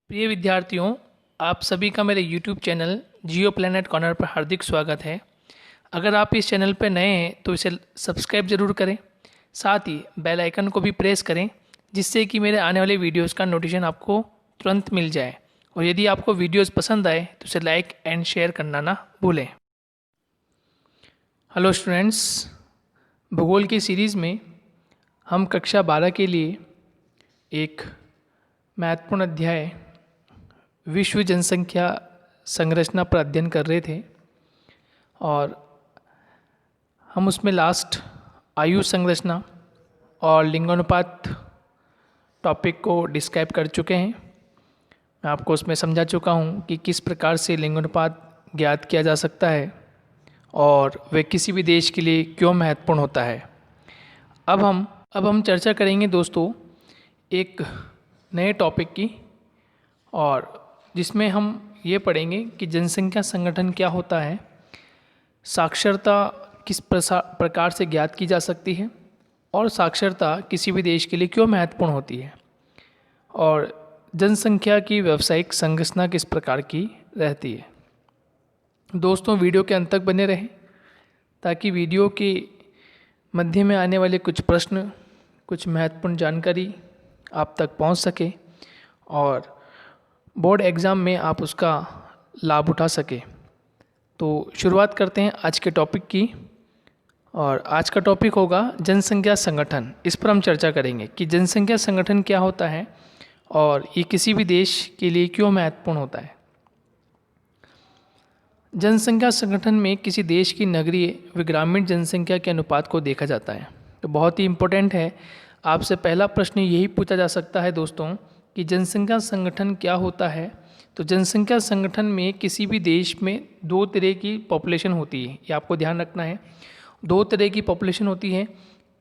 प्रिय विद्यार्थियों, आप सभी का मेरे YouTube चैनल जियो प्लैनेट कॉर्नर पर हार्दिक स्वागत है। अगर आप इस चैनल पर नए हैं तो इसे सब्सक्राइब ज़रूर करें, साथ ही बेल आइकन को भी प्रेस करें जिससे कि मेरे आने वाले वीडियोस का नोटिफिकेशन आपको तुरंत मिल जाए। और यदि आपको वीडियोस पसंद आए तो इसे लाइक एंड शेयर करना ना भूलें। हेलो स्टूडेंट्स, भूगोल की सीरीज़ में हम कक्षा 12 के लिए एक महत्वपूर्ण अध्याय विश्व जनसंख्या संरचना पर अध्ययन कर रहे थे और हम उसमें लास्ट आयु संरचना और लिंगानुपात टॉपिक को डिस्क्राइब कर चुके हैं। मैं आपको उसमें समझा चुका हूँ कि किस प्रकार से लिंगानुपात ज्ञात किया जा सकता है और वह किसी भी देश के लिए क्यों महत्वपूर्ण होता है। अब हम चर्चा करेंगे दोस्तों एक नए टॉपिक की, और जिसमें हम ये पढ़ेंगे कि जनसंख्या संगठन क्या होता है, साक्षरता किस प्रकार से ज्ञात की जा सकती है और साक्षरता किसी भी देश के लिए क्यों महत्वपूर्ण होती है, और जनसंख्या की व्यावसायिक संरचना किस प्रकार की रहती है। दोस्तों, वीडियो के अंत तक बने रहें ताकि वीडियो के मध्य में आने वाले कुछ प्रश्न, कुछ महत्वपूर्ण जानकारी आप तक पहुंच सके और बोर्ड एग्ज़ाम में आप उसका लाभ उठा सके। तो शुरुआत करते हैं आज के टॉपिक की, और आज का टॉपिक होगा जनसंख्या संगठन। इस पर हम चर्चा करेंगे कि जनसंख्या संगठन क्या होता है और ये किसी भी देश के लिए क्यों महत्वपूर्ण होता है। जनसंख्या संगठन में किसी देश की नगरीय व ग्रामीण जनसंख्या के अनुपात को देखा जाता है। तो बहुत ही इम्पोर्टेंट है, आपसे पहला प्रश्न यही पूछा जा सकता है दोस्तों कि जनसंख्या संगठन क्या होता है। तो जनसंख्या संगठन में किसी भी देश में दो तरह की पॉपुलेशन होती है, ये आपको ध्यान रखना है। दो तरह की पॉपुलेशन होती है,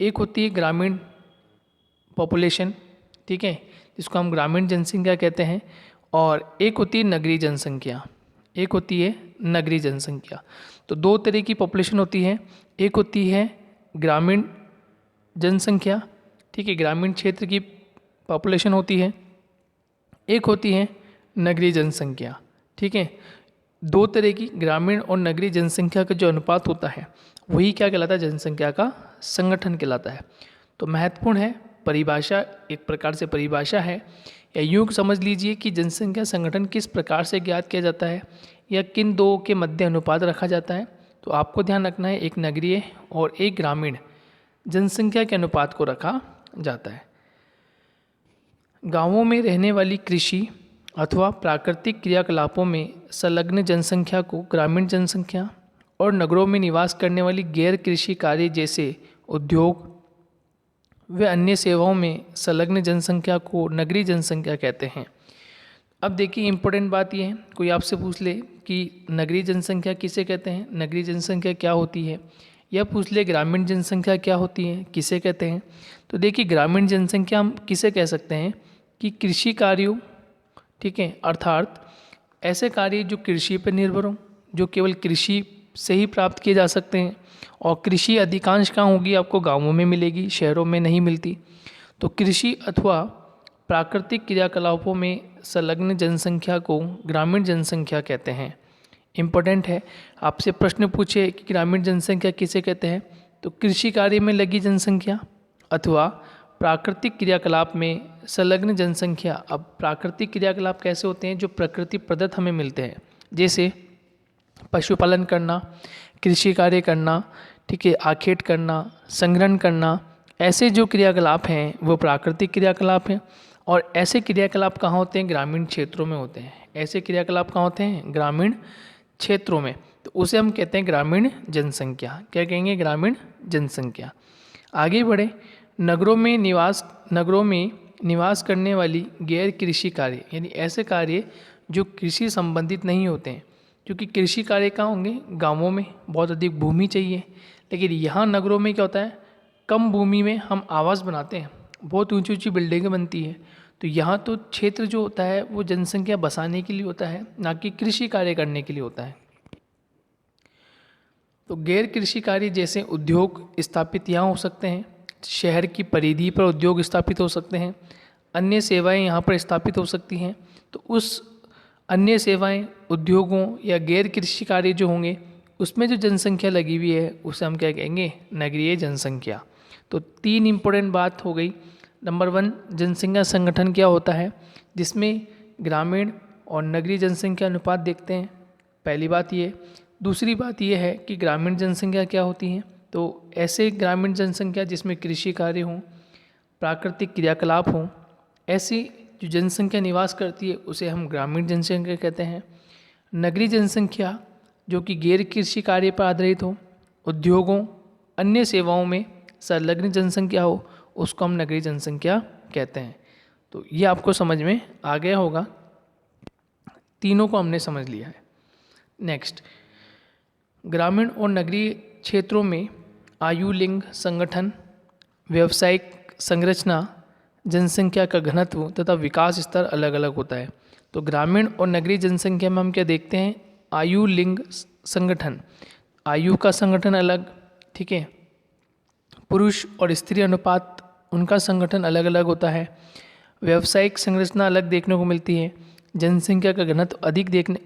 एक होती है ग्रामीण पॉपुलेशन, ठीक है, जिसको हम ग्रामीण जनसंख्या कहते हैं, और एक होती है नगरीय जनसंख्या, एक होती है नगरीय जनसंख्या। तो दो तरह की पॉपुलेशन होती है, एक होती है ग्रामीण जनसंख्या, ठीक है, ग्रामीण क्षेत्र की पॉपुलेशन होती है, एक होती है नगरीय जनसंख्या, ठीक है। दो तरह की ग्रामीण और नगरीय जनसंख्या का जो अनुपात होता है वही क्या कहलाता है, जनसंख्या का संगठन कहलाता है। तो महत्वपूर्ण है, परिभाषा एक प्रकार से परिभाषा है, या यूँ समझ लीजिए कि जनसंख्या संगठन किस प्रकार से ज्ञात किया जाता है या किन दो के मध्य अनुपात रखा जाता है। तो आपको ध्यान रखना है, एक नगरीय और एक ग्रामीण जनसंख्या के अनुपात को रखा जाता है। गांवों में रहने वाली कृषि अथवा प्राकृतिक क्रियाकलापों में संलग्न जनसंख्या को ग्रामीण जनसंख्या, और नगरों में निवास करने वाली गैर कृषि कार्य जैसे उद्योग व अन्य सेवाओं में संलग्न जनसंख्या को नगरीय जनसंख्या कहते हैं। अब देखिए, इम्पोर्टेंट बात यह है, कोई आपसे पूछ ले कि नगरीय जनसंख्या किसे कहते हैं, नगरीय जनसंख्या क्या होती है, या पूछ ले ग्रामीण जनसंख्या क्या होती है, किसे कहते हैं। तो देखिए, ग्रामीण जनसंख्या हम किसे कह सकते हैं कि कृषि कार्यों, ठीक है, अर्थात ऐसे कार्य जो कृषि पर निर्भर हों, जो केवल कृषि से ही प्राप्त किए जा सकते हैं, और कृषि अधिकांश कहाँ होगी, आपको गांवों में मिलेगी, शहरों में नहीं मिलती। तो कृषि अथवा प्राकृतिक क्रियाकलापों में संलग्न जनसंख्या को ग्रामीण जनसंख्या कहते हैं। इम्पोर्टेंट है, आपसे प्रश्न पूछे कि ग्रामीण जनसंख्या किसे कहते हैं, तो कृषि कार्य में लगी जनसंख्या अथवा प्राकृतिक क्रियाकलाप में संलग्न जनसंख्या। अब प्राकृतिक क्रियाकलाप कैसे होते हैं, जो प्रकृति प्रदत्त हमें मिलते हैं, जैसे पशुपालन करना, कृषि कार्य करना, ठीक है, आखेट करना, संग्रहण करना, ऐसे जो क्रियाकलाप हैं वो प्राकृतिक क्रियाकलाप हैं। और ऐसे क्रियाकलाप कहाँ होते हैं, ग्रामीण क्षेत्रों में होते हैं। ऐसे क्रियाकलाप कहाँ होते हैं, ग्रामीण क्षेत्रों में। तो उसे हम कहते हैं ग्रामीण जनसंख्या। क्या कहेंगे, ग्रामीण जनसंख्या। आगे बढ़े, नगरों में निवास करने वाली गैर कृषि कार्य, यानी ऐसे कार्य जो कृषि संबंधित नहीं होते हैं, क्योंकि कृषि कार्य कहाँ होंगे, गांवों में बहुत अधिक भूमि चाहिए। लेकिन यहाँ नगरों में क्या होता है, कम भूमि में हम आवास बनाते हैं, बहुत ऊंची ऊंची बिल्डिंगें बनती है। तो यहाँ तो क्षेत्र जो होता है वो जनसंख्या बसाने के लिए होता है, ना कि कृषि कार्य करने के लिए होता है। तो गैर कृषि कार्य जैसे उद्योग स्थापित यहाँ हो सकते हैं, शहर की परिधि पर उद्योग स्थापित हो सकते हैं, अन्य सेवाएं यहाँ पर स्थापित हो सकती हैं। तो उस अन्य सेवाएं, उद्योगों या गैर कृषि कार्य जो होंगे उसमें जो जनसंख्या लगी हुई है उसे हम क्या कहेंगे, नगरीय जनसंख्या। तो 3 इम्पोर्टेंट बात हो गई। नंबर 1, जनसंख्या संगठन क्या होता है, जिसमें ग्रामीण और नगरीय जनसंख्या अनुपात देखते हैं, पहली बात ये। दूसरी बात ये है कि ग्रामीण जनसंख्या क्या होती है, तो ऐसे ग्रामीण जनसंख्या जिसमें कृषि कार्य हों, प्राकृतिक क्रियाकलाप हों, ऐसी जो जनसंख्या निवास करती है उसे हम ग्रामीण जनसंख्या कहते हैं। नगरीय जनसंख्या जो कि गैर कृषि कार्य पर आधारित हो, उद्योगों, अन्य सेवाओं में संलग्न जनसंख्या हो, उसको हम नगरीय जनसंख्या कहते हैं। तो ये आपको समझ में आ गया होगा, तीनों को हमने समझ लिया है। नेक्स्ट, ग्रामीण और नगरीय क्षेत्रों में आयु, लिंग, संगठन, व्यावसायिक संरचना, जनसंख्या का घनत्व तथा विकास स्तर अलग अलग होता है। तो ग्रामीण और नगरीय जनसंख्या में हम क्या देखते हैं, आयु, लिंग, संगठन। आयु का संगठन अलग, ठीक है, पुरुष और स्त्री अनुपात उनका संगठन अलग अलग होता है। व्यावसायिक संरचना अलग देखने को मिलती है, जनसंख्या का घनत्व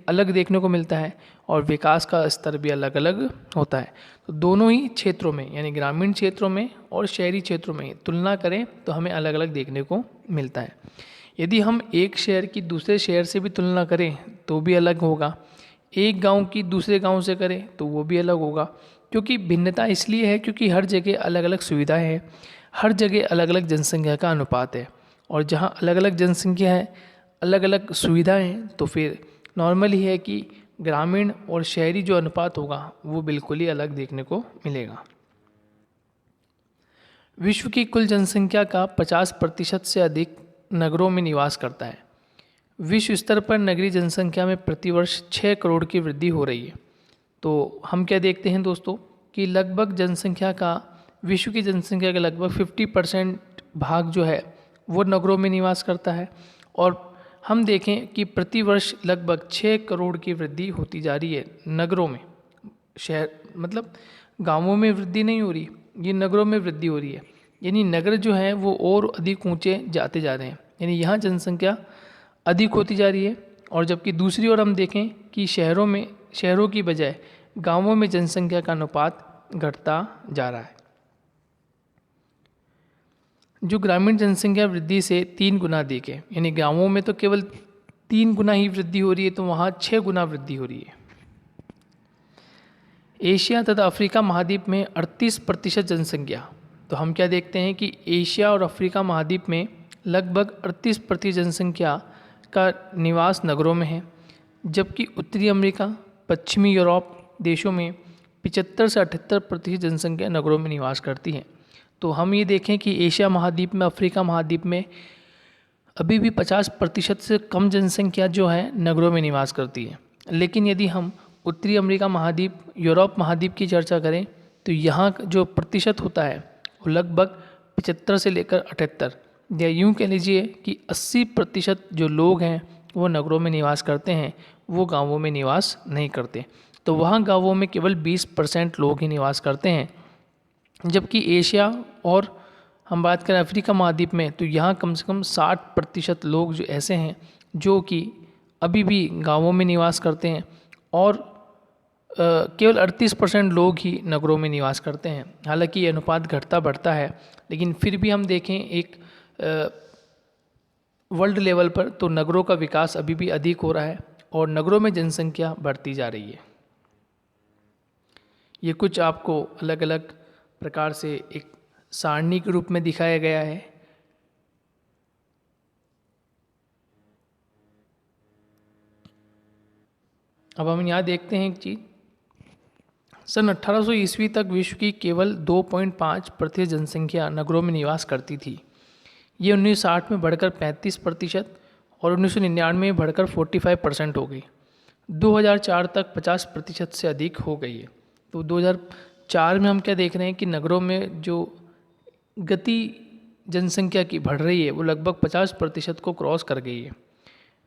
अलग देखने को मिलता है, और विकास का स्तर भी अलग अलग होता है। तो दोनों ही क्षेत्रों में, यानी ग्रामीण क्षेत्रों में और शहरी क्षेत्रों में तुलना करें तो हमें अलग अलग देखने को मिलता है। यदि हम एक शहर की दूसरे शहर से भी तुलना करें तो भी अलग होगा, एक गांव की दूसरे गांव से करें तो वो भी अलग होगा, क्योंकि भिन्नता इसलिए है क्योंकि हर जगह अलग अलग सुविधाएं हैं, हर जगह अलग अलग जनसंख्या का अनुपात है, और जहाँ अलग अलग जनसंख्या है, अलग अलग सुविधाएं हैं, तो फिर नॉर्मल ही है कि ग्रामीण और शहरी जो अनुपात होगा वो बिल्कुल ही अलग देखने को मिलेगा। विश्व की कुल जनसंख्या का 50% से अधिक नगरों में निवास करता है। विश्व स्तर पर नगरीय जनसंख्या में प्रतिवर्ष 6 करोड़ की वृद्धि हो रही है। तो हम क्या देखते हैं दोस्तों कि लगभग जनसंख्या का, विश्व की जनसंख्या का लगभग 50% भाग जो है वो नगरों में निवास करता है, और हम देखें कि प्रतिवर्ष लगभग 6 करोड़ की वृद्धि होती जा रही है नगरों में। शहर मतलब गांवों में वृद्धि नहीं हो रही, ये नगरों में वृद्धि हो रही है, यानी नगर जो है वो और अधिक ऊंचे जाते जा रहे हैं, यानी यहाँ जनसंख्या अधिक होती जा रही है। और जबकि दूसरी ओर हम देखें कि शहरों की बजाय गांवों में जनसंख्या का अनुपात घटता जा रहा है। जो ग्रामीण जनसंख्या वृद्धि से 3 गुना अधिक है, यानी गांवों में तो केवल 3 गुना ही वृद्धि हो रही है, तो वहाँ 6 गुना वृद्धि हो रही है। एशिया तथा अफ्रीका महाद्वीप में 38% जनसंख्या, तो हम क्या देखते हैं कि एशिया और अफ्रीका महाद्वीप में लगभग 38% जनसंख्या का निवास नगरों में है, जबकि उत्तरी अमेरिका, पश्चिमी यूरोप देशों में 75 से 78% जनसंख्या नगरों में निवास करती है। तो हम ये देखें कि एशिया महाद्वीप में, अफ्रीका महाद्वीप में अभी भी 50% से कम जनसंख्या जो है नगरों में निवास करती है। लेकिन यदि हम उत्तरी अमेरिका महाद्वीप, यूरोप महाद्वीप की चर्चा करें तो यहाँ जो प्रतिशत होता है वो लगभग 75 से लेकर 78, या यूँ कह लीजिए कि 80% जो लोग हैं वो नगरों में निवास करते हैं, वो गाँवों में निवास नहीं करते। तो वहाँ गाँवों में केवल 20% लोग ही निवास करते हैं, जबकि एशिया और हम बात करें अफ्रीका महाद्वीप में तो यहाँ कम से कम 60% लोग जो ऐसे हैं जो कि अभी भी गाँवों में निवास करते हैं, और केवल 38% लोग ही नगरों में निवास करते हैं। हालांकि ये अनुपात घटता बढ़ता है, लेकिन फिर भी हम देखें एक वर्ल्ड लेवल पर तो नगरों का विकास अभी भी अधिक हो रहा है और नगरों में जनसंख्या बढ़ती जा रही है। ये कुछ आपको अलग अलग प्रकार से एक सारणी के रूप में दिखाया गया है। अब हम यहाँ देखते हैं एक चीज़, सन 1800 ईस्वी तक विश्व की केवल 2.5% जनसंख्या नगरों में निवास करती थी। ये 1960 में बढ़कर 35% और 1999 में बढ़कर 45% हो गई। 2004 तक 50% से अधिक हो गई है। तो 2004 में हम क्या देख रहे हैं कि नगरों में जो गति जनसंख्या की बढ़ रही है वो लगभग 50% को क्रॉस कर गई है।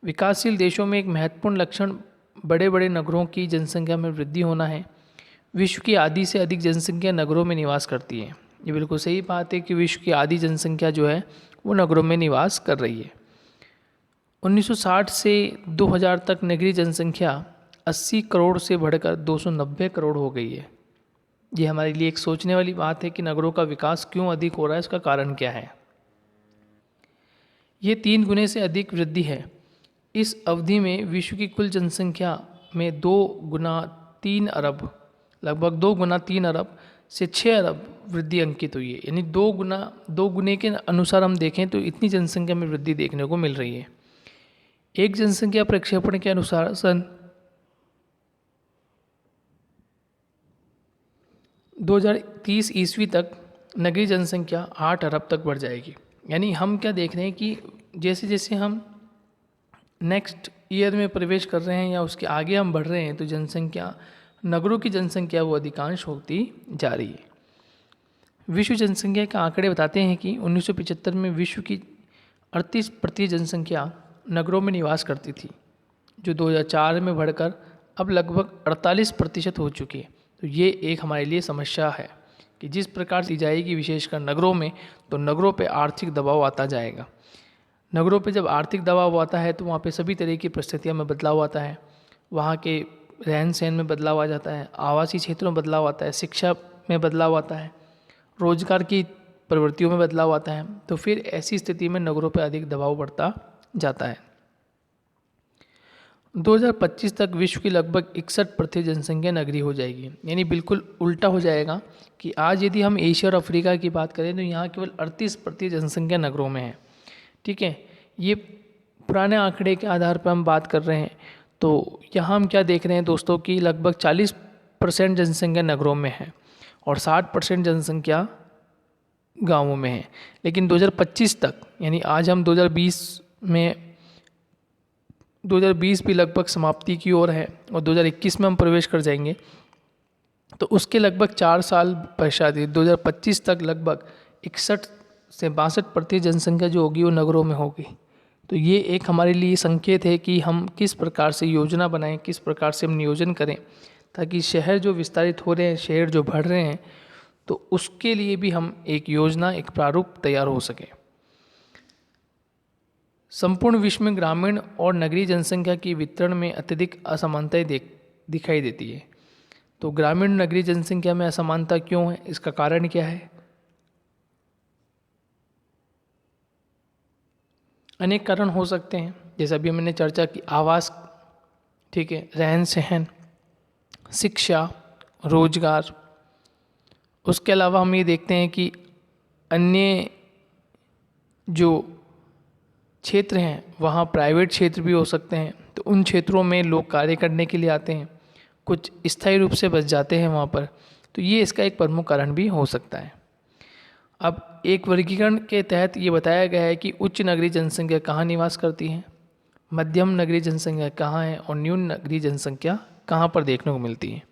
विकासशील देशों में एक महत्वपूर्ण लक्षण बड़े बड़े नगरों की जनसंख्या में वृद्धि होना है। विश्व की आधी से अधिक जनसंख्या नगरों में निवास करती है। ये बिल्कुल सही बात है कि विश्व की आधी जनसंख्या जो है वो नगरों में निवास कर रही है। 1960 से 2000 तक नगरीय जनसंख्या 80 करोड़ से बढ़कर 290 करोड़ हो गई है। ये हमारे लिए एक सोचने वाली बात है कि नगरों का विकास क्यों अधिक हो रहा है, इसका कारण क्या है। ये 3 गुने से अधिक वृद्धि है। इस अवधि में विश्व की कुल जनसंख्या में 2 गुना 3 अरब, लगभग 2 गुना 3 अरब से 6 अरब वृद्धि अंकित हुई है। यानी 2 गुने के अनुसार हम देखें तो इतनी जनसंख्या में वृद्धि देखने को मिल रही है। एक जनसंख्या प्रक्षेपण के अनुसार सन 2030 ईस्वी तक नगरीय जनसंख्या 8 अरब तक बढ़ जाएगी। यानी हम क्या देख रहे हैं कि जैसे जैसे हम नेक्स्ट ईयर में प्रवेश कर रहे हैं या उसके आगे हम बढ़ रहे हैं तो जनसंख्या, नगरों की जनसंख्या वो अधिकांश होती जा रही है। विश्व जनसंख्या के आंकड़े बताते हैं कि 1975 में विश्व की 38% जनसंख्या नगरों में निवास करती थी, जो 2004 में बढ़कर अब लगभग 48% हो चुकी है। तो ये एक हमारे लिए समस्या है कि जिस प्रकार दी जाएगी विशेषकर नगरों में, तो नगरों पे आर्थिक दबाव आता जाएगा। नगरों पे जब आर्थिक दबाव आता है तो वहाँ पे सभी तरह की परिस्थितियों में बदलाव आता है। वहाँ के रहन सहन में बदलाव आ जाता है, आवासीय क्षेत्रों में बदलाव आता है, शिक्षा में बदलाव आता है, रोजगार की प्रवृत्तियों में बदलाव आता है। तो फिर ऐसी स्थिति में नगरों पर अधिक दबाव बढ़ता जाता है। 2025 तक विश्व की लगभग 61% जनसंख्या नगरीय हो जाएगी। यानी बिल्कुल उल्टा हो जाएगा कि आज यदि हम एशिया और अफ्रीका की बात करें तो यहाँ केवल 38% जनसंख्या नगरों में है। ठीक है, ये पुराने आंकड़े के आधार पर हम बात कर रहे हैं। तो यहाँ हम क्या देख रहे हैं दोस्तों कि लगभग 40% जनसंख्या नगरों में है और 60% जनसंख्या गांवों में है। लेकिन 2025 तक, यानी आज हम 2020 भी लगभग समाप्ति की ओर है और 2021 में हम प्रवेश कर जाएंगे, तो उसके लगभग 4 साल पश्चात 2025 तक लगभग 61 से 62% जनसंख्या जो होगी वो नगरों में होगी। तो ये एक हमारे लिए संकेत है कि हम किस प्रकार से योजना बनाएं, किस प्रकार से हम नियोजन करें, ताकि शहर जो विस्तारित हो रहे हैं, शहर जो बढ़ रहे हैं, तो उसके लिए भी हम एक योजना, एक प्रारूप तैयार हो सके। संपूर्ण विश्व में ग्रामीण और नगरीय जनसंख्या की वितरण में अत्यधिक असमानताएं दिखाई देती है। तो ग्रामीण नगरीय जनसंख्या में असमानता क्यों है, इसका कारण क्या है? अनेक कारण हो सकते हैं, जैसे अभी मैंने चर्चा की, आवास, ठीक है, रहन सहन, शिक्षा, रोजगार। उसके अलावा हम ये देखते हैं कि अन्य जो क्षेत्र हैं वहाँ प्राइवेट क्षेत्र भी हो सकते हैं। तो उन क्षेत्रों में लोग कार्य करने के लिए आते हैं, कुछ स्थायी रूप से बस जाते हैं वहाँ पर। तो ये इसका एक प्रमुख कारण भी हो सकता है। अब एक वर्गीकरण के तहत ये बताया गया है कि उच्च नगरीय जनसंख्या कहाँ निवास करती है, मध्यम नगरीय जनसंख्या कहाँ है और न्यून नगरीय जनसंख्या कहाँ पर देखने को मिलती है।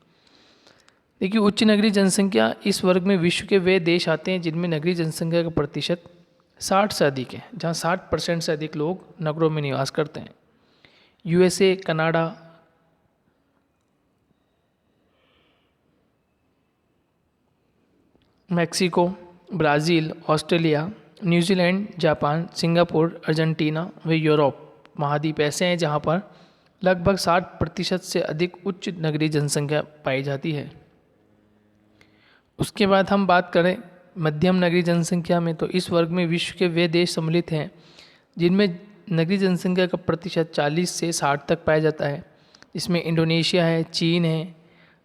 देखिए, उच्च नगरीय जनसंख्या इस वर्ग में विश्व के वे देश आते हैं जिनमें नगरीय जनसंख्या का प्रतिशत 60 से अधिक है, जहाँ 60% से अधिक लोग नगरों में निवास करते हैं। USA, Canada, Mexico, Brazil, Australia, New Zealand, Japan, Singapore, Argentina व यूरोप महाद्वीप ऐसे हैं जहाँ पर लगभग 60% से अधिक उच्च नगरीय जनसंख्या पाई जाती है। उसके बाद हम बात करें मध्यम नगरीय जनसंख्या में, तो इस वर्ग में विश्व के वे देश सम्मिलित हैं जिनमें नगरीय जनसंख्या का प्रतिशत 40 से 60 तक पाया जाता है। इसमें इंडोनेशिया है, चीन है,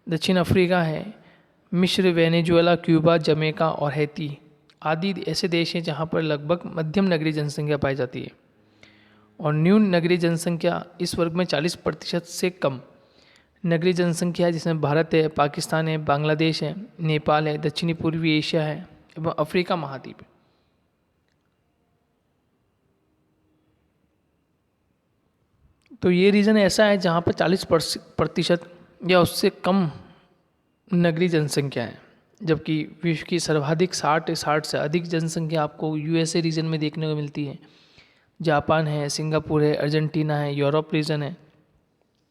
दक्षिण अफ्रीका है, मिस्र, वेनेजुएला, क्यूबा, जमैका और हैती आदि ऐसे देश हैं जहाँ पर लगभग मध्यम नगरीय जनसंख्या पाई जाती है। और न्यून नगरीय जनसंख्या इस वर्ग में 40% से कम नगरीय जनसंख्या है, जिसमें भारत है, पाकिस्तान है, बांग्लादेश है, नेपाल है, दक्षिणी पूर्वी एशिया है एवं अफ्रीका महाद्वीप है। तो ये रीज़न ऐसा है जहाँ पर 40% या उससे कम नगरीय जनसंख्या है, जबकि विश्व की सर्वाधिक 60 से अधिक जनसंख्या आपको यूएसए रीजन में देखने को मिलती है। जापान है, सिंगापुर है, अर्जेंटीना है, यूरोप रीजन है,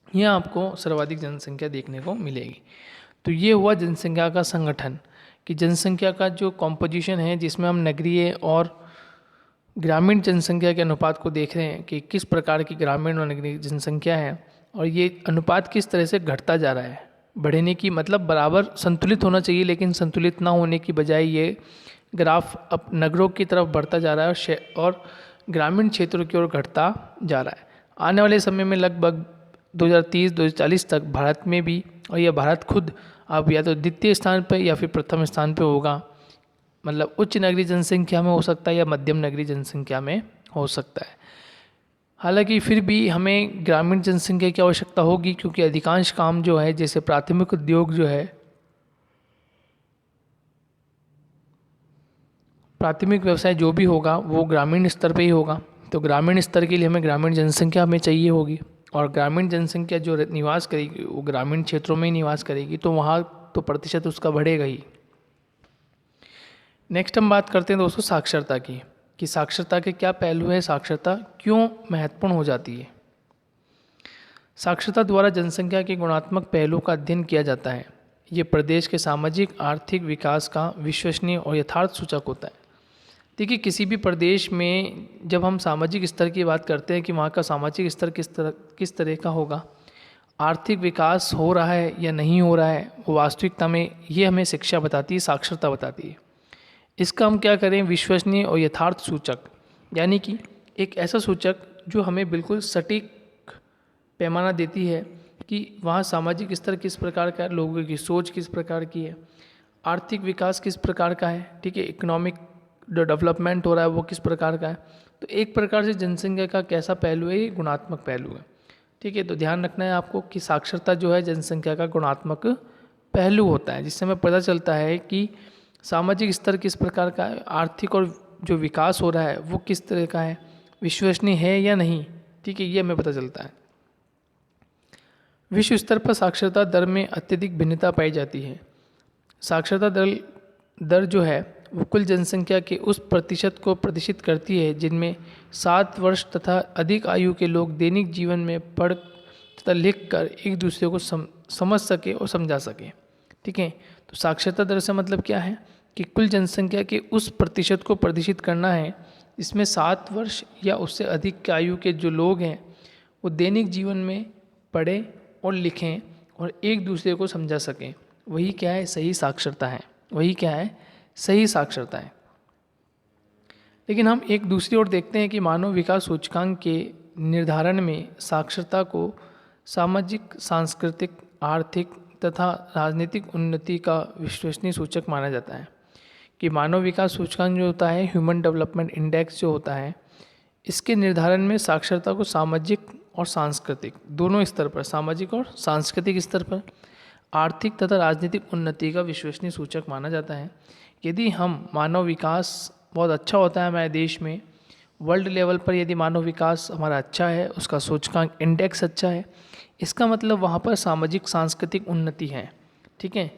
यहाँ आपको सर्वाधिक जनसंख्या देखने को मिलेगी। तो ये हुआ जनसंख्या का संगठन, कि जनसंख्या का जो कॉम्पोजिशन है जिसमें हम नगरीय और ग्रामीण जनसंख्या के अनुपात को देख रहे हैं कि किस प्रकार की ग्रामीण और नगरीय जनसंख्या है और ये अनुपात किस तरह से घटता जा रहा है। बढ़ने की मतलब बराबर संतुलित होना चाहिए, लेकिन संतुलित ना होने की बजाय ये ग्राफ अब नगरों की तरफ बढ़ता जा रहा है और ग्रामीण क्षेत्रों की ओर घटता जा रहा है। आने वाले समय में लगभग 2030-2040 तक भारत में भी, और यह भारत खुद अब या तो द्वितीय स्थान पर या फिर प्रथम स्थान पर होगा, मतलब उच्च नगरीय जनसंख्या में हो सकता है या मध्यम नगरीय जनसंख्या में हो सकता है। हालांकि फिर भी हमें ग्रामीण जनसंख्या की आवश्यकता होगी, क्योंकि अधिकांश काम जो है, जैसे प्राथमिक उद्योग जो है, प्राथमिक व्यवसाय जो भी होगा वो ग्रामीण स्तर पे ही होगा। तो ग्रामीण स्तर के लिए हमें ग्रामीण जनसंख्या हमें चाहिए होगी, और ग्रामीण जनसंख्या जो निवास करेगी वो ग्रामीण क्षेत्रों में ही निवास करेगी, तो वहाँ तो प्रतिशत उसका बढ़ेगा ही। नेक्स्ट हम बात करते हैं दोस्तों साक्षरता की, कि साक्षरता के क्या पहलू हैं, साक्षरता क्यों महत्वपूर्ण हो जाती है। साक्षरता द्वारा जनसंख्या के गुणात्मक पहलू का अध्ययन किया जाता है। ये प्रदेश के सामाजिक आर्थिक विकास का विश्वसनीय और यथार्थ सूचक होता है। देखिए, किसी भी प्रदेश में जब हम सामाजिक स्तर की बात करते हैं कि वहाँ का सामाजिक स्तर किस तरह का होगा, आर्थिक विकास हो रहा है या नहीं हो रहा है, वो वास्तविकता में ये हमें शिक्षा बताती है, साक्षरता बताती है। इसका हम क्या करें, विश्वसनीय और यथार्थ सूचक, यानी कि एक ऐसा सूचक जो हमें बिल्कुल सटीक पैमाना देती है कि वहाँ सामाजिक स्तर किस प्रकार का है, लोगों की सोच किस प्रकार की है, आर्थिक विकास किस प्रकार का है, ठीक है, इकोनॉमिक जो डेवलपमेंट हो रहा है वो किस प्रकार का है। तो एक प्रकार से जनसंख्या का कैसा पहलू है, ये गुणात्मक पहलू है, ठीक है। तो ध्यान रखना है आपको कि साक्षरता जो है जनसंख्या का गुणात्मक पहलू होता है, जिससे हमें पता चलता है कि सामाजिक स्तर किस प्रकार का है, आर्थिक और जो विकास हो रहा है वो किस तरह का है, विश्वसनीय है या नहीं, ठीक है, ये हमें पता चलता है। विश्व स्तर पर साक्षरता दर में अत्यधिक भिन्नता पाई जाती है। साक्षरता दर जो है वो कुल जनसंख्या के उस प्रतिशत को प्रदर्शित करती है जिनमें 7 वर्ष तथा अधिक आयु के लोग दैनिक जीवन में पढ़ तथा लिख कर एक दूसरे को समझ सके और समझा सके, ठीक है। तो साक्षरता दर से मतलब क्या है कि कुल जनसंख्या के उस प्रतिशत को प्रदर्शित करना है इसमें 7 वर्ष या उससे अधिक की आयु के जो लोग हैं वो दैनिक जीवन में पढ़ें और लिखें और एक दूसरे को समझा सकें। वही क्या है, सही साक्षरता है। वही क्या है, सही साक्षरता है। लेकिन हम एक दूसरी ओर देखते हैं कि मानव विकास सूचकांक के निर्धारण में साक्षरता को सामाजिक, सांस्कृतिक, आर्थिक तथा राजनीतिक उन्नति का विश्वसनीय सूचक माना जाता है। कि मानव विकास सूचकांक जो होता है, ह्यूमन डेवलपमेंट इंडेक्स जो होता है, इसके निर्धारण में साक्षरता को सामाजिक और सांस्कृतिक दोनों स्तर पर, सामाजिक और सांस्कृतिक स्तर पर, आर्थिक तथा राजनीतिक उन्नति का विश्वसनीय सूचक माना जाता है। यदि हम मानव विकास बहुत अच्छा होता है हमारे देश में, वर्ल्ड लेवल पर यदि मानव विकास हमारा अच्छा है, उसका सूचकांक इंडेक्स अच्छा है, इसका मतलब वहाँ पर सामाजिक सांस्कृतिक उन्नति है, ठीक है।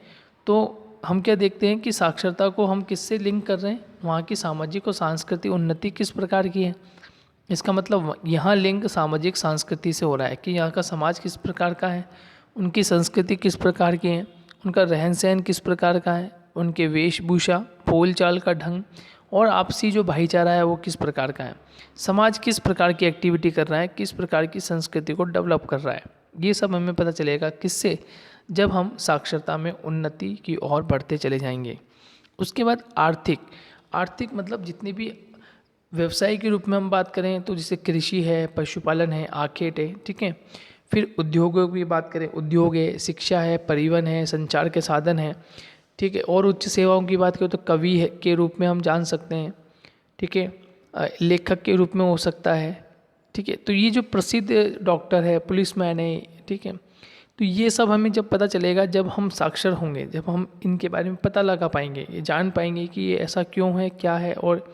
तो हम क्या देखते हैं कि साक्षरता को हम किससे लिंक कर रहे हैं, वहाँ की सामाजिक और सांस्कृतिक उन्नति किस प्रकार की है। इसका मतलब यहाँ लिंक सामाजिक संस्कृति से हो रहा है कि यहाँ का समाज किस प्रकार का है, उनकी संस्कृति किस प्रकार की है, उनका रहन सहन किस प्रकार का है, उनके वेशभूषा, बोल चाल का ढंग और आपसी जो भाईचारा है वो किस प्रकार का है, समाज किस प्रकार की एक्टिविटी कर रहा है, किस प्रकार की संस्कृति को डेवलप कर रहा है। ये सब हमें पता चलेगा किससे, जब हम साक्षरता में उन्नति की ओर बढ़ते चले जाएंगे। उसके बाद आर्थिक मतलब जितनी भी व्यवसाय के रूप में हम बात करें तो जैसे कृषि है, पशुपालन है, आखेट है, ठीक है। फिर उद्योगों की बात करें, उद्योग है, शिक्षा है, परिवहन है, संचार के साधन है, ठीक है। और उच्च सेवाओं की बात करें तो कवि है के रूप में हम जान सकते हैं, ठीक है, लेखक के रूप में हो सकता है, ठीक है। तो ये जो प्रसिद्ध डॉक्टर है, पुलिसमैन है, ठीक है। तो ये सब हमें जब पता चलेगा, जब हम साक्षर होंगे, जब हम इनके बारे में पता लगा पाएंगे, ये जान पाएंगे कि ये ऐसा क्यों है, क्या है और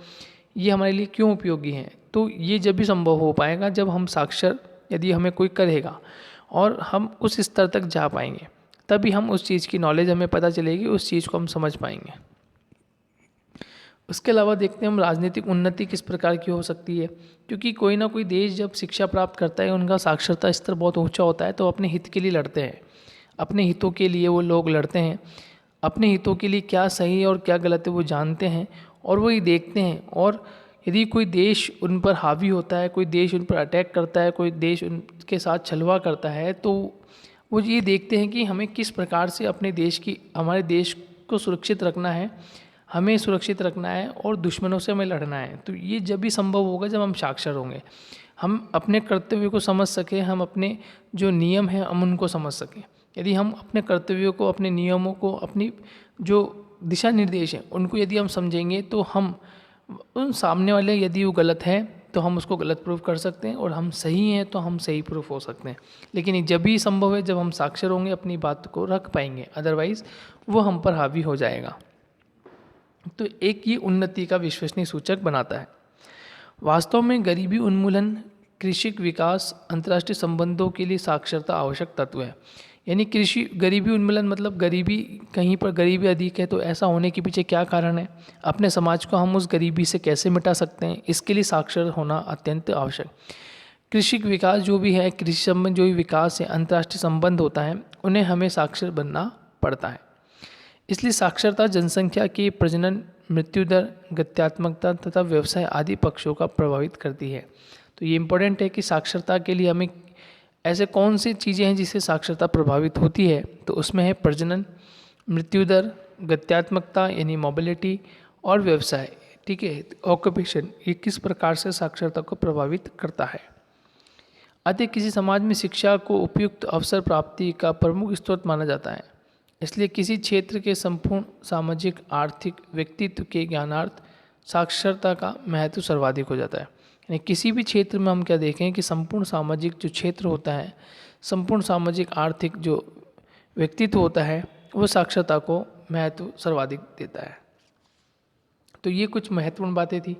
ये हमारे लिए क्यों उपयोगी हैं। तो ये जब भी संभव हो पाएगा जब हम साक्षर, यदि हमें कोई करेगा और हम उस स्तर तक जा पाएंगे, तभी हम उस चीज़ की नॉलेज हमें पता चलेगी, उस चीज़ को हम समझ पाएंगे। उसके अलावा देखते हैं हम राजनीतिक उन्नति किस प्रकार की हो सकती है, क्योंकि कोई ना कोई देश जब शिक्षा प्राप्त करता है, उनका साक्षरता स्तर बहुत ऊंचा होता है, तो अपने हित के लिए लड़ते हैं, अपने हितों के लिए वो लोग लड़ते हैं, अपने हितों के लिए क्या सही और क्या गलत है वो जानते हैं और वही देखते हैं। और यदि कोई देश उन पर हावी होता है, कोई देश उन पर अटैक करता है, कोई देश उनके साथ छलवा करता है, तो वो ये देखते हैं कि हमें किस प्रकार से हमारे देश को सुरक्षित रखना है, हमें सुरक्षित रखना है और दुश्मनों से हमें लड़ना है। तो ये जब भी संभव होगा जब हम साक्षर होंगे, हम अपने कर्तव्य को समझ सकें, हम अपने जो नियम हैं हम उनको समझ सकें। यदि हम अपने कर्तव्यों को, अपने नियमों को, अपनी जो दिशा निर्देश हैं उनको यदि हम समझेंगे, तो हम उन सामने वाले यदि वो गलत है तो हम उसको गलत प्रूफ कर सकते हैं, और हम सही हैं तो हम सही प्रूफ हो सकते हैं। लेकिन ये जब भी संभव है जब हम साक्षर होंगे, अपनी बात को रख पाएंगे, अदरवाइज़ वो हम पर हावी हो जाएगा। तो एक ये उन्नति का विश्वसनीय सूचक बनाता है। वास्तव में गरीबी उन्मूलन, कृषि विकास, अंतर्राष्ट्रीय संबंधों के लिए साक्षरता आवश्यक तत्व है। यानी गरीबी उन्मूलन मतलब गरीबी, कहीं पर गरीबी अधिक है तो ऐसा होने के पीछे क्या कारण है, अपने समाज को हम उस गरीबी से कैसे मिटा सकते हैं, इसके लिए साक्षर होना अत्यंत आवश्यक। कृषि विकास जो भी है, कृषि संबंध जो भी विकास है, अंतर्राष्ट्रीय संबंध होता है, उन्हें हमें साक्षर बनना पड़ता है। इसलिए साक्षरता जनसंख्या की प्रजनन, मृत्यु दर, गत्यात्मकता तथा व्यवसाय आदि पक्षों का प्रभावित करती है। तो ये इम्पोर्टेंट है कि साक्षरता के लिए हमें ऐसे कौन सी चीज़ें हैं जिससे साक्षरता प्रभावित होती है, तो उसमें है प्रजनन, मृत्यु दर, गत्यात्मकता यानी मोबिलिटी, और व्यवसाय, ठीक है, ऑक्यूपेशन, ये किस प्रकार से साक्षरता को प्रभावित करता है। अतः किसी समाज में शिक्षा को उपयुक्त अवसर प्राप्ति का प्रमुख स्रोत माना जाता है। इसलिए किसी क्षेत्र के संपूर्ण सामाजिक, आर्थिक, व्यक्तित्व के ज्ञानार्थ साक्षरता का महत्व सर्वाधिक हो जाता है। यानी किसी भी क्षेत्र में हम क्या देखें कि संपूर्ण सामाजिक जो क्षेत्र होता है, संपूर्ण सामाजिक आर्थिक जो व्यक्तित्व होता है, वो साक्षरता को महत्व सर्वाधिक देता है। तो ये कुछ महत्वपूर्ण बातें थी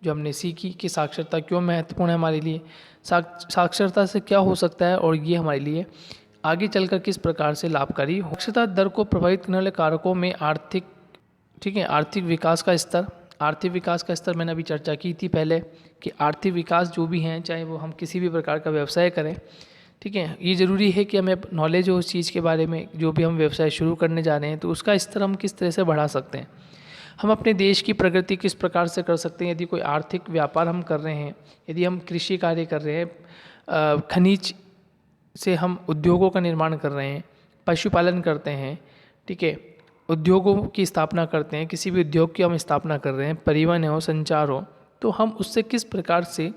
जो हमने सीखी कि साक्षरता क्यों महत्वपूर्ण है हमारे लिए, साक्षरता से क्या हो सकता है, और ये हमारे लिए आगे चलकर किस प्रकार से लाभकारी हो। साक्षरता दर को प्रभावित करने वाले कारकों में आर्थिक, ठीक है, आर्थिक विकास का स्तर। आर्थिक विकास का स्तर मैंने अभी चर्चा की थी पहले कि आर्थिक विकास जो भी हैं, चाहे वो हम किसी भी प्रकार का व्यवसाय करें, ठीक है, ये ज़रूरी है कि हमें नॉलेज हो उस चीज़ के बारे में, जो भी हम व्यवसाय शुरू करने जा रहे हैं तो उसका स्तर हम किस तरह से बढ़ा सकते हैं, हम अपने देश की प्रगति किस प्रकार से कर सकते हैं। यदि कोई आर्थिक व्यापार हम कर रहे हैं, यदि हम कृषि कार्य कर रहे हैं, खनिज से हम उद्योगों का निर्माण कर रहे हैं, पशुपालन करते हैं, ठीक है, उद्योगों की स्थापना करते हैं, किसी भी उद्योग की हम स्थापना कर रहे हैं, परिवहन हो, संचार हो, तो हम उससे किस प्रकार से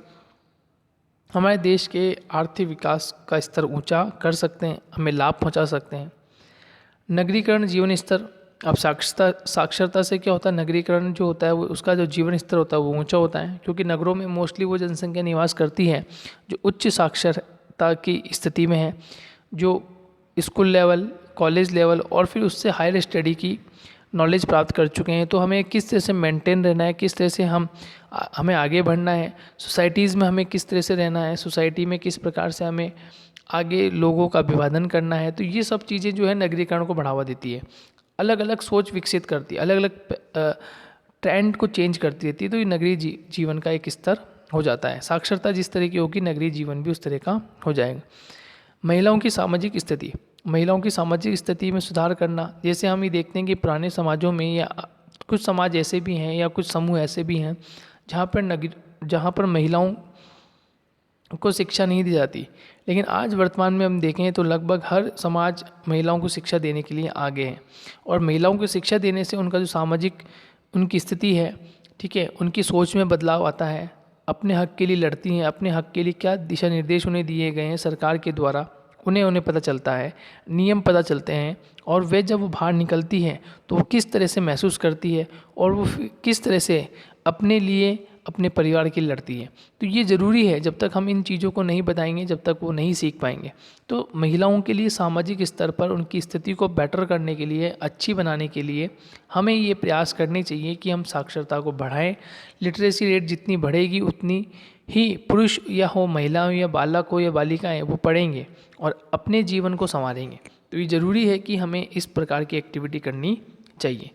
हमारे देश के आर्थिक विकास का स्तर ऊंचा कर सकते हैं, हमें लाभ पहुंचा सकते हैं। नगरीकरण, जीवन स्तर। अब साक्षरता से क्या होता है, नगरीकरण जो होता है वो उसका जो जीवन स्तर होता है वो ऊंचा होता है, क्योंकि नगरों में मोस्टली वो जनसंख्या निवास करती है जो उच्च साक्षरता की स्थिति में है, जो स्कूल लेवल, कॉलेज लेवल और फिर उससे हायर स्टडी की नॉलेज प्राप्त कर चुके हैं। तो हमें किस तरह से मेंटेन रहना है, किस तरह से हमें आगे बढ़ना है, सोसाइटीज़ में हमें किस तरह से रहना है, सोसाइटी में किस प्रकार से हमें आगे लोगों का अभिवादन करना है, तो ये सब चीज़ें जो है नगरीकरण को बढ़ावा देती है, अलग अलग सोच विकसित करती है, अलग अलग ट्रेंड को चेंज करती रहती है। तो ये नगरीय जीवन का एक स्तर हो जाता है। साक्षरता जिस तरह की होगी नगरीय जीवन भी उस तरह का हो जाएगा। महिलाओं की सामाजिक स्थिति। महिलाओं की सामाजिक स्थिति में सुधार करना, जैसे हम ये देखते हैं कि पुराने समाजों में या कुछ समाज ऐसे भी हैं या कुछ समूह ऐसे भी हैं जहाँ पर महिलाओं को शिक्षा नहीं दी जाती, लेकिन आज वर्तमान में हम देखें तो लगभग हर समाज महिलाओं को शिक्षा देने के लिए आगे है, और महिलाओं को शिक्षा देने से उनका जो सामाजिक उनकी स्थिति है, ठीक है, उनकी सोच में बदलाव आता है, अपने हक के लिए लड़ती हैं, अपने हक के लिए क्या दिशा निर्देश उन्हें दिए गए हैं सरकार के द्वारा, उन्हें पता चलता है, नियम पता चलते हैं, और वे जब वो बाहर निकलती हैं तो वो किस तरह से महसूस करती है और वो किस तरह से अपने लिए, अपने परिवार के लिए लड़ती है। तो ये ज़रूरी है, जब तक हम इन चीज़ों को नहीं बताएंगे, जब तक वो नहीं सीख पाएंगे। तो महिलाओं के लिए सामाजिक स्तर पर उनकी स्थिति को बेटर करने के लिए, अच्छी बनाने के लिए हमें ये प्रयास करने चाहिए कि हम साक्षरता को बढ़ाएं। लिटरेसी रेट जितनी बढ़ेगी उतनी ही पुरुष या हो, महिला हो या बालक हो या बालिकाएँ, वो पढ़ेंगे और अपने जीवन को संवारेंगे। तो ये ज़रूरी है कि हमें इस प्रकार की एक्टिविटी करनी चाहिए।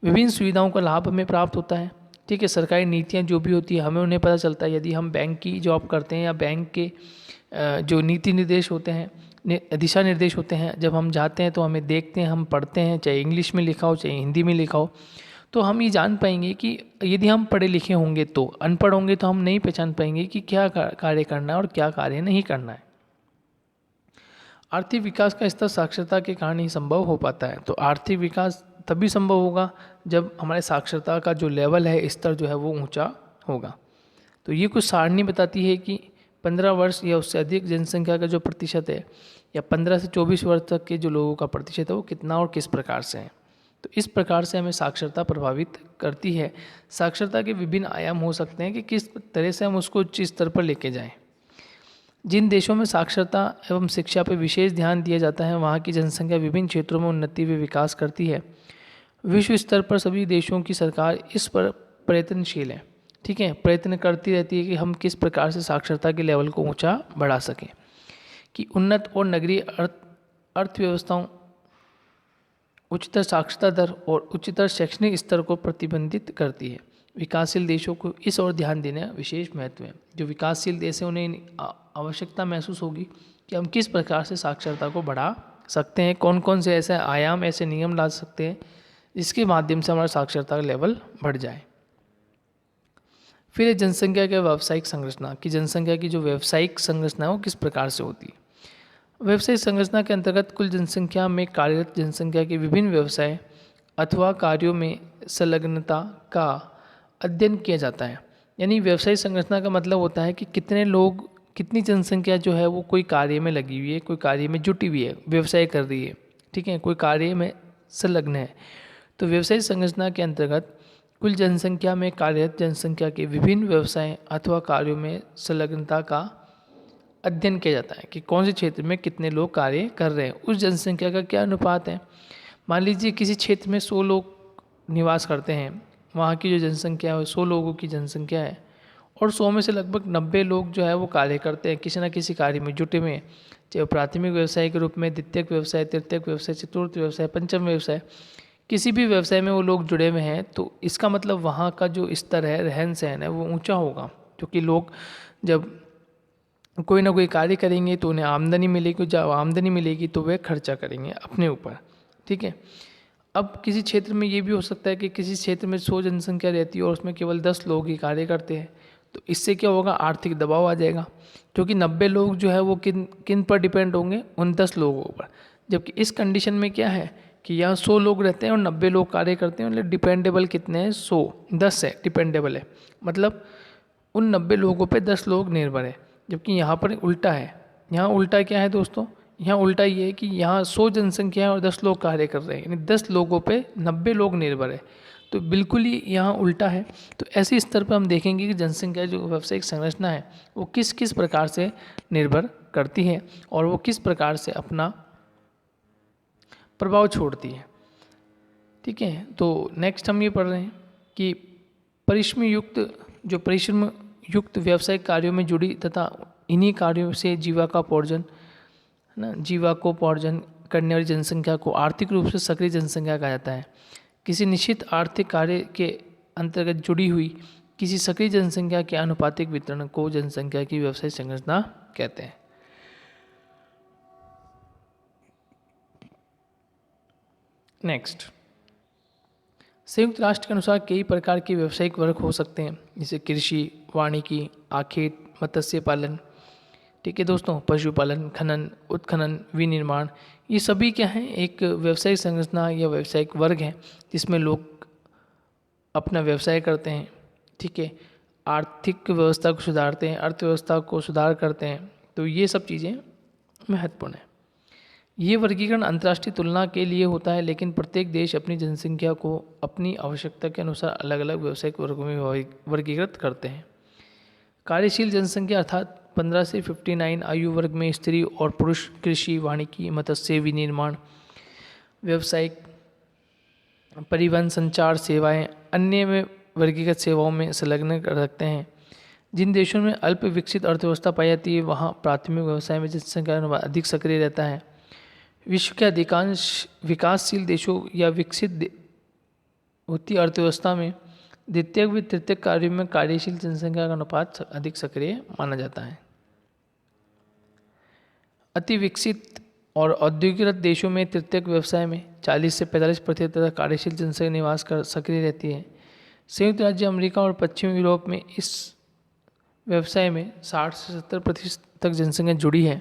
विभिन्न सुविधाओं का लाभ हमें प्राप्त होता है, ठीक है, सरकारी नीतियाँ जो भी होती है हमें उन्हें पता चलता है। यदि हम बैंक की जॉब करते हैं या बैंक के जो नीति निर्देश होते हैं, दिशा निर्देश होते हैं, जब हम जाते हैं तो हमें देखते हैं, हम पढ़ते हैं, चाहे इंग्लिश में लिखा हो चाहे हिंदी में लिखा हो, तो हम ये जान पाएंगे कि यदि हम पढ़े लिखे होंगे तो, अनपढ़ होंगे तो हम नहीं पहचान पाएंगे कि क्या कार्य करना है और क्या कार्य नहीं करना है। आर्थिक विकास का स्तर साक्षरता के कारण ही संभव हो पाता है। तो आर्थिक विकास तभी संभव होगा जब हमारे साक्षरता का जो लेवल है, स्तर जो है वो ऊंचा होगा। तो ये कुछ सारणी बताती है कि 15 वर्ष या उससे अधिक जनसंख्या का जो प्रतिशत है, या 15 से 24 वर्ष तक के जो लोगों का प्रतिशत है वो कितना और किस प्रकार से है। तो इस प्रकार से हमें साक्षरता प्रभावित करती है। साक्षरता के विभिन्न आयाम हो सकते हैं कि किस तरह से हम उसको उच्च स्तर पर लेके जाएं। जिन देशों में साक्षरता एवं शिक्षा पर विशेष ध्यान दिया जाता है, वहाँ की जनसंख्या विभिन्न क्षेत्रों में उन्नति व विकास करती है। विश्व स्तर पर सभी देशों की सरकार इस पर प्रयत्नशील है, ठीक है, प्रयत्न करती रहती है कि हम किस प्रकार से साक्षरता के लेवल को ऊंचा बढ़ा सकें, कि उन्नत और नगरीय अर्थव्यवस्थाओं उच्चतर साक्षरता दर और उच्चतर शैक्षणिक स्तर को प्रतिबंधित करती है। विकासशील देशों को इस ओर ध्यान देना विशेष महत्व है। जो विकासशील देश है उन्हें आवश्यकता महसूस होगी कि हम किस प्रकार से साक्षरता को बढ़ा सकते हैं, कौन कौन से ऐसे आयाम, ऐसे नियम ला सकते हैं जिसके माध्यम से हमारा साक्षरता का लेवल बढ़ जाए। फिर है जनसंख्या के व्यावसायिक संरचना, की जनसंख्या की जो व्यावसायिक संरचना है वो किस प्रकार से होती है। व्यावसायिक संरचना के अंतर्गत कुल जनसंख्या में कार्यरत जनसंख्या के विभिन्न व्यवसाय अथवा कार्यों में संलग्नता का अध्ययन किया जाता है। यानी व्यवसायिक संरचना का मतलब होता है कि कितने लोग, कितनी जनसंख्या जो है वो कोई कार्य में लगी हुई है, कोई कार्य में जुटी हुई है, व्यवसाय कर रही है, ठीक है, कोई कार्य में संलग्न है। तो व्यवसायिक संरचना के अंतर्गत कुल जनसंख्या में कार्यरत जनसंख्या के विभिन्न व्यवसाय अथवा कार्यों में संलग्नता का अध्ययन किया जाता है कि कौन से क्षेत्र में कितने लोग कार्य कर रहे हैं, उस जनसंख्या का क्या अनुपात है। मान लीजिए किसी क्षेत्र में 100 लोग निवास करते हैं, वहाँ की जो जनसंख्या है 100 लोगों की जनसंख्या है, और 100 में से लगभग 90 लोग जो है वो कार्य करते हैं, किसी न किसी कार्य में जुटे हुए हैं, चाहे प्राथमिक व्यवसाय के रूप में, द्वितीयक व्यवसाय, तृतीयक व्यवसाय, चतुर्थ व्यवसाय, पंचम व्यवसाय, किसी भी व्यवसाय में वो लोग जुड़े हुए हैं। तो इसका मतलब वहाँ का जो स्तर है, रहन सहन है, वो ऊंचा होगा, क्योंकि लोग जब कोई ना कोई कार्य करेंगे तो उन्हें आमदनी मिलेगी, जब आमदनी मिलेगी तो वे खर्चा करेंगे अपने ऊपर, ठीक है। अब किसी क्षेत्र में ये भी हो सकता है कि किसी क्षेत्र में 100 जनसंख्या रहती है और उसमें केवल 10 लोग ही कार्य करते हैं, तो इससे क्या होगा, आर्थिक दबाव आ जाएगा, क्योंकि 90 लोग जो है वो किन किन पर डिपेंड होंगे, उन 10 लोगों पर। जबकि इस कंडीशन में क्या है कि यहाँ 100 लोग रहते हैं और 90 लोग कार्य करते हैं, मतलब डिपेंडेबल कितने हैं, 100, 10 है डिपेंडेबल है, मतलब उन 90 लोगों पे 10 लोग निर्भर है। जबकि यहाँ पर उल्टा है, यहाँ उल्टा क्या है दोस्तों, यहाँ उल्टा ये है कि यहाँ 100 जनसंख्या है और 10 लोग कार्य कर रहे हैं, यानी 10 लोगों पे 90 लोग निर्भर है, तो बिल्कुल ही यहाँ उल्टा है। तो ऐसे स्तर पर हम देखेंगे कि जनसंख्या जो व्यावसायिक संरचना है वो किस किस प्रकार से निर्भर करती है और वो किस प्रकार से अपना प्रभाव छोड़ती है, ठीक है। तो नेक्स्ट हम ये पढ़ रहे हैं कि परिश्रम युक्त व्यावसायिक कार्यों में जुड़ी तथा इन्हीं कार्यों से जीविकोपार्जन करने वाली जनसंख्या को आर्थिक रूप से सक्रिय जनसंख्या कहा जाता है। किसी निश्चित आर्थिक कार्य के अंतर्गत जुड़ी हुई किसी सक्रिय जनसंख्या के आनुपातिक वितरण को जनसंख्या की व्यावसायिक संरचना कहते हैं। नेक्स्ट, संयुक्त राष्ट्र के अनुसार कई प्रकार के व्यावसायिक वर्ग हो सकते हैं, जैसे कृषि, वानिकी, आखेट, मत्स्य पालन, ठीक है दोस्तों, पशुपालन, खनन, उत्खनन, विनिर्माण, ये सभी क्या हैं, एक व्यावसायिक संरचना या व्यावसायिक वर्ग है जिसमें लोग अपना व्यवसाय करते हैं, ठीक है, आर्थिक व्यवस्था को सुधारते हैं, अर्थव्यवस्था को सुधार करते हैं। तो ये सब चीज़ें महत्वपूर्ण है। ये वर्गीकरण अंतर्राष्ट्रीय तुलना के लिए होता है, लेकिन प्रत्येक देश अपनी जनसंख्या को अपनी आवश्यकता के अनुसार अलग अलग व्यावसायिक वर्गों में वर्गीकृत करते हैं। कार्यशील जनसंख्या अर्थात 15 से 59 आयु वर्ग में स्त्री और पुरुष कृषि, वानिकी, मत्स्य, विनिर्माण, व्यावसायिक, परिवहन, संचार सेवाएं, अन्य में वर्गीकृत सेवाओं में संलग्न कर रखते हैं। जिन देशों में अल्प विकसित अर्थव्यवस्था पाई जाती है वहाँ प्राथमिक व्यवसाय में जनसंख्या अधिक सक्रिय रहता है। विश्व के अधिकांश विकासशील देशों या विकसित होती अर्थव्यवस्था में द्वितीयक व तृतीयक कार्यों में कार्यशील जनसंख्या का अनुपात अधिक सक्रिय माना जाता है। अति विकसित और औद्योगिक देशों में तृतीयक व्यवसाय में 40 से 45% तक कार्यशील जनसंख्या निवास कर सक्रिय रहती है। संयुक्त राज्य अमेरिका और पश्चिमी यूरोप में इस व्यवसाय में 60 से 70% तक जनसंख्या जुड़ी है।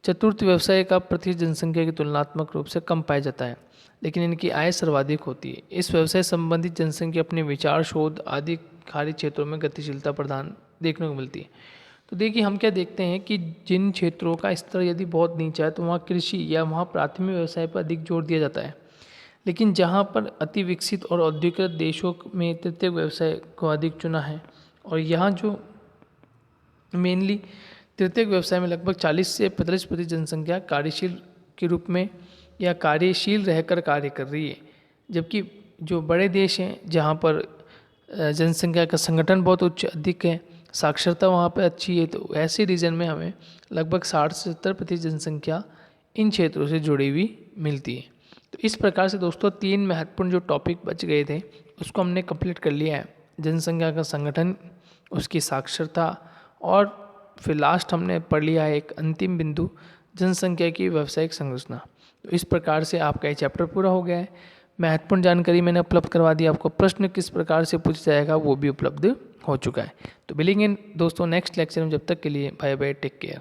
चतुर्थ व्यवसाय का प्रतिशत जनसंख्या की तुलनात्मक रूप से कम पाया जाता है, लेकिन इनकी आय सर्वाधिक होती है। इस व्यवसाय संबंधित जनसंख्या अपने विचार, शोध आदि कार्य क्षेत्रों में गतिशीलता प्रदान देखने को मिलती है। तो देखिए हम क्या देखते हैं कि जिन क्षेत्रों का स्तर यदि बहुत नीचा है तो वहाँ कृषि या वहाँ प्राथमिक व्यवसाय पर अधिक जोर दिया जाता है, लेकिन जहाँ पर अति विकसित और औद्योगिक देशों में तृतीय व्यवसाय को अधिक चुना है। और यहाँ जो मेनली तृतीयक व्यवसाय में लगभग 40 से 45% जनसंख्या कार्यशील के रूप में या कार्यशील रहकर कार्य कर रही है, जबकि जो बड़े देश हैं जहाँ पर जनसंख्या का संगठन बहुत उच्च अधिक है, साक्षरता वहाँ पे अच्छी है, तो ऐसे रीजन में हमें लगभग 60 से 70% जनसंख्या इन क्षेत्रों से जुड़ी हुई मिलती है। तो इस प्रकार से दोस्तों 3 महत्वपूर्ण जो टॉपिक बच गए थे उसको हमने कंप्लीट कर लिया है। जनसंख्या का संगठन, उसकी साक्षरता और फिर लास्ट हमने पढ़ लिया है एक अंतिम बिंदु, जनसंख्या की व्यावसायिक संरचना। तो इस प्रकार से आपका ये चैप्टर पूरा हो गया है। महत्वपूर्ण जानकारी मैंने उपलब्ध करवा दी, आपको प्रश्न किस प्रकार से पूछा जाएगा वो भी उपलब्ध हो चुका है। तो मिलेंगे दोस्तों नेक्स्ट लेक्चर में, जब तक के लिए बाय बाय, टेक केयर।